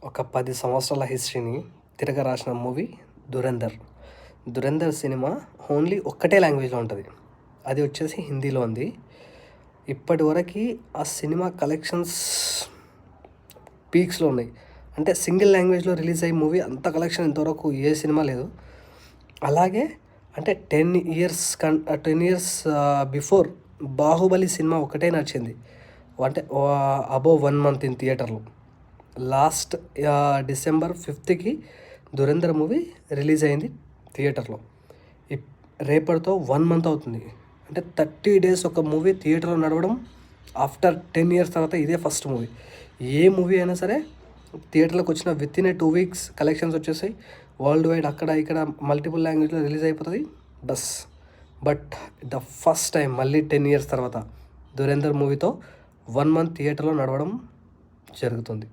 ఒక 10 సంవత్సరాల హిస్టరీని తిరగ రాసిన movie 'Dhurandhar'. 'Dhurandhar' cinema only ఒక్కటే లాంగ్వేజ్లో ఉంటుంది, అది వచ్చేసి హిందీలో ఉంది. ఇప్పటివరకు ఆ సినిమా కలెక్షన్స్ పీక్స్లో ఉన్నాయి. అంటే సింగిల్ లాంగ్వేజ్లో రిలీజ్ అయ్యే మూవీ అంత కలెక్షన్ ఇంతవరకు ఏ సినిమా లేదు. అలాగే అంటే 10 ఇయర్స్ బిఫోర్ 'బాహుబలి' సినిమా ఒకటే నడిచింది, అంటే అబోవ్ 1 మంత్ ఇన్ థియేటర్లో. లాస్ట్ డిసెంబర్ 5కి 'ధురంధర్' మూవీ రిలీజ్ అయింది థియేటర్లో. రేపటితో 1 మంత్ అవుతుంది. అంటే 30 days ఒక మూవీ థియేటర్లో నడవడం ఆఫ్టర్ 10 years తర్వాత ఇదే ఫస్ట్ మూవీ. ఏ మూవీ అయినా సరే థియేటర్లోకి వచ్చిన విత్ ఇన్ 2 weeks కలెక్షన్స్ వచ్చేసాయి. వరల్డ్ వైడ్ అక్కడ ఇక్కడ మల్టిపుల్ లాంగ్వేజ్లో రిలీజ్ అయిపోతుంది bus. But the first time మళ్ళీ 10 years తర్వాత 'ధురంధర్' మూవీతో 1 month థియేటర్లో నడవడం జరుగుతుంది.